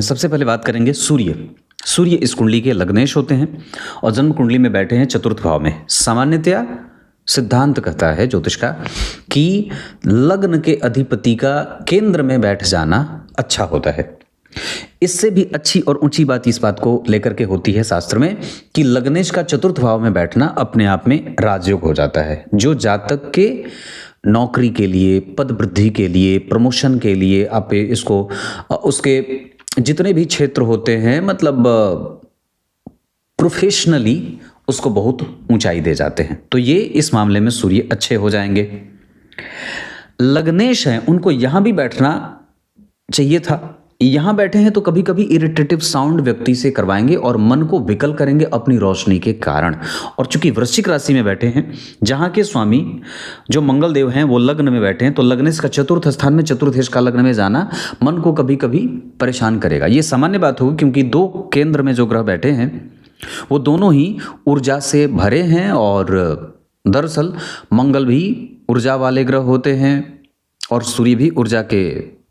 सबसे पहले बात करेंगे सूर्य। सूर्य इस कुंडली के लग्नेश होते हैं और जन्म कुंडली में बैठे हैं चतुर्थ भाव में। सामान्यतया सिद्धांत कहता है ज्योतिष का कि लग्न के अधिपति का केंद्र में बैठ जाना अच्छा होता है। इससे भी अच्छी और ऊंची बात इस बात को लेकर के होती है शास्त्र में कि लग्नेश का चतुर्थ भाव में बैठना अपने आप में राजयोग हो जाता है। जो जातक के नौकरी के लिए, पद वृद्धि के लिए, प्रमोशन के लिए, आप इसको उसके जितने भी क्षेत्र होते हैं, मतलब प्रोफेशनली उसको बहुत ऊंचाई दे जाते हैं। तो ये इस मामले में सूर्य अच्छे हो जाएंगे। लग्नेश हैं, उनको यहां भी बैठना चाहिए था। यहां बैठे हैं तो कभी कभी इरिटेटिव साउंड व्यक्ति से करवाएंगे और मन को विकल करेंगे अपनी रोशनी के कारण। और चूंकि वृश्चिक राशि में बैठे हैं, जहां के स्वामी जो मंगल देव हैं वो लग्न में बैठे हैं, तो लग्नेश का चतुर्थ स्थान में चतुर्थेश का लग्न में जाना मन को कभी कभी परेशान करेगा। ये सामान्य बात होगी क्योंकि दो केंद्र में जो ग्रह बैठे हैं वो दोनों ही ऊर्जा से भरे हैं और दरअसल मंगल भी ऊर्जा वाले ग्रह होते हैं और सूर्य भी ऊर्जा के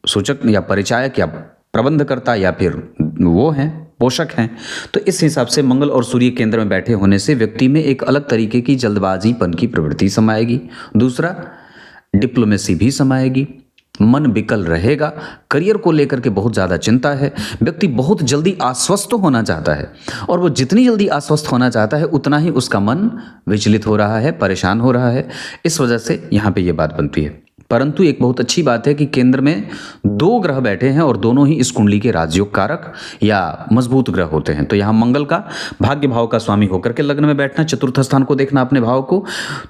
सूचक या परिचायक या प्रबंधकर्ता या फिर वो हैं, पोषक हैं। तो इस हिसाब से मंगल और सूर्य केंद्र में बैठे होने से व्यक्ति में एक अलग तरीके की जल्दबाजीपन की प्रवृत्ति समाएगी। दूसरा, डिप्लोमेसी भी समाएगी, मन विकल रहेगा, करियर को लेकर के बहुत ज़्यादा चिंता है। व्यक्ति बहुत जल्दी आश्वस्त होना चाहता है और वो जितनी जल्दी आश्वस्त होना चाहता है उतना ही उसका मन विचलित हो रहा है, परेशान हो रहा है। इस वजह से यहाँ पे ये बात बनती है। परंतु एक बहुत अच्छी बात है कि केंद्र में दो ग्रह बैठे हैं और दोनों ही इस कुंडली के राजयोग कारक या मजबूत ग्रह होते हैं। तो यहाँ मंगल का भाग्य भाव का स्वामी होकर के लग्न में बैठना, चतुर्थ स्थान को देखना अपने भाव को,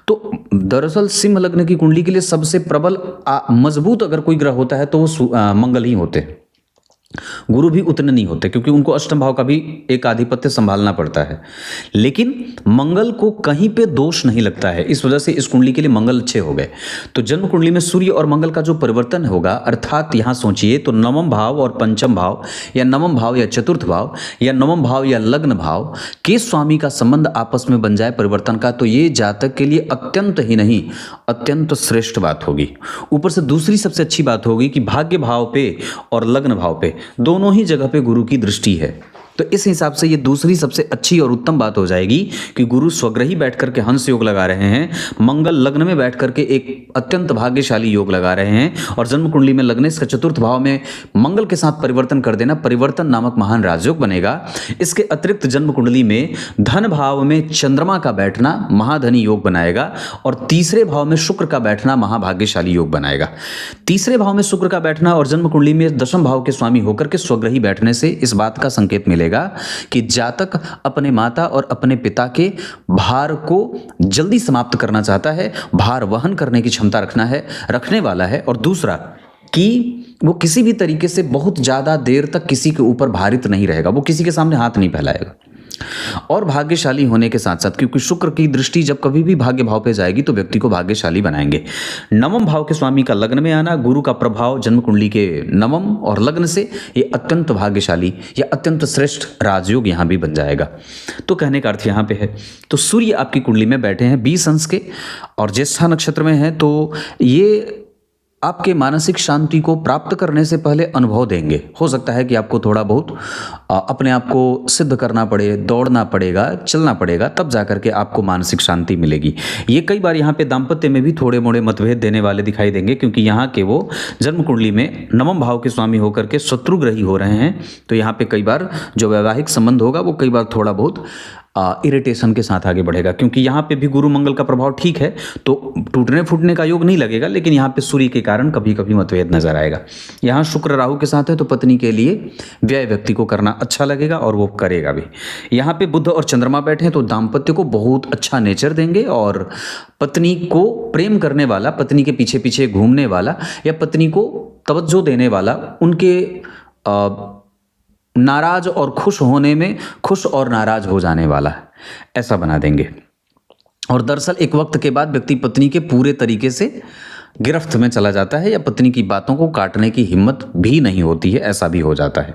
तो दरअसल सिंह लग्न की कुंडली के लिए सबसे प्रबल मजबूत अगर कोई ग्रह होता है तो वो मंगल ही होते हैं। गुरु भी उतने नहीं होते क्योंकि उनको अष्टम भाव का भी एक आधिपत्य संभालना पड़ता है। लेकिन मंगल को कहीं पे दोष नहीं लगता है, इस वजह से इस कुंडली के लिए मंगल अच्छे हो गए। तो जन्म कुंडली में सूर्य और मंगल का जो परिवर्तन होगा, अर्थात यहां सोचिए तो नवम भाव और पंचम भाव या नवम भाव या चतुर्थ भाव या नवम भाव या लग्न भाव के स्वामी का संबंध आपस में बन जाए परिवर्तन का, तो ये जातक के लिए अत्यंत ही नहीं अत्यंत श्रेष्ठ बात होगी। ऊपर से दूसरी सबसे अच्छी बात होगी कि भाग्य भाव पे और लग्न भाव पे दोनों ही जगह पे गुरु की दृष्टि है। तो इस हिसाब से ये दूसरी सबसे अच्छी और उत्तम बात हो जाएगी कि गुरु स्वग्रही बैठ करके हंस योग लगा रहे हैं, मंगल लग्न में बैठ करके एक अत्यंत भाग्यशाली योग लगा रहे हैं और जन्म कुंडली में लग्नेश का चतुर्थ भाव में मंगल के साथ परिवर्तन कर देना परिवर्तन नामक महान राजयोग बनेगा। इसके अतिरिक्त जन्म कुंडली में धन भाव में चंद्रमा का बैठना महाधनी योग बनाएगा और तीसरे भाव में शुक्र का बैठना महाभाग्यशाली योग बनाएगा। तीसरे भाव में शुक्र का बैठना और जन्म कुंडली में दशम भाव के स्वामी होकर के स्वग्रही बैठने से इस बात का संकेत मिलेगा कि जातक अपने माता और अपने पिता के भार को जल्दी समाप्त करना चाहता है, भार वहन करने की क्षमता रखने वाला है। और दूसरा कि वो किसी भी तरीके से बहुत ज्यादा देर तक किसी के ऊपर भारित नहीं रहेगा, वो किसी के सामने हाथ नहीं फैलाएगा। और भाग्यशाली होने के साथ साथ, क्योंकि शुक्र की दृष्टि जब कभी भी भाग्य भाव पे जाएगी तो व्यक्ति को भाग्यशाली बनाएंगे। नवम भाव के स्वामी का लग्न में आना, गुरु का प्रभाव जन्म कुंडली के नवम और लग्न से, ये अत्यंत भाग्यशाली या अत्यंत श्रेष्ठ राजयोग यहां भी बन जाएगा। तो कहने का अर्थ यहां पे है, तो सूर्य आपकी कुंडली में बैठे हैं 20 अंश के और ज्येष्ठा नक्षत्र में है, तो ये आपके मानसिक शांति को प्राप्त करने से पहले अनुभव देंगे। हो सकता है कि आपको थोड़ा बहुत अपने आप को सिद्ध करना पड़े, दौड़ना पड़ेगा, चलना पड़ेगा, तब जाकर के आपको मानसिक शांति मिलेगी। ये कई बार यहाँ पे दाम्पत्य में भी थोड़े मोड़े मतभेद देने वाले दिखाई देंगे क्योंकि यहाँ के वो जन्म कुंडली में नवम भाव के स्वामी होकर के शत्रुग्रही हो रहे हैं। तो यहाँ पे कई बार जो वैवाहिक संबंध होगा वो कई बार थोड़ा बहुत इरिटेशन के साथ आगे बढ़ेगा क्योंकि यहाँ पे भी गुरु मंगल का प्रभाव ठीक है, तो टूटने फूटने का योग नहीं लगेगा, लेकिन यहाँ पे सूर्य के कारण कभी कभी मतभेद नजर आएगा। यहाँ शुक्र राहु के साथ है तो पत्नी के लिए व्यय व्यक्ति को करना अच्छा लगेगा और वो करेगा भी। यहाँ पे बुध और चंद्रमा बैठे हैं तो दाम्पत्य को बहुत अच्छा नेचर देंगे और पत्नी को प्रेम करने वाला, पत्नी के पीछे पीछे घूमने वाला या पत्नी को तवज्जो देने वाला, उनके नाराज और खुश होने में खुश और नाराज हो जाने वाला है, ऐसा बना देंगे। और दरअसल एक वक्त के बाद व्यक्ति पत्नी के पूरे तरीके से गिरफ्त में चला जाता है या पत्नी की बातों को काटने की हिम्मत भी नहीं होती है, ऐसा भी हो जाता है।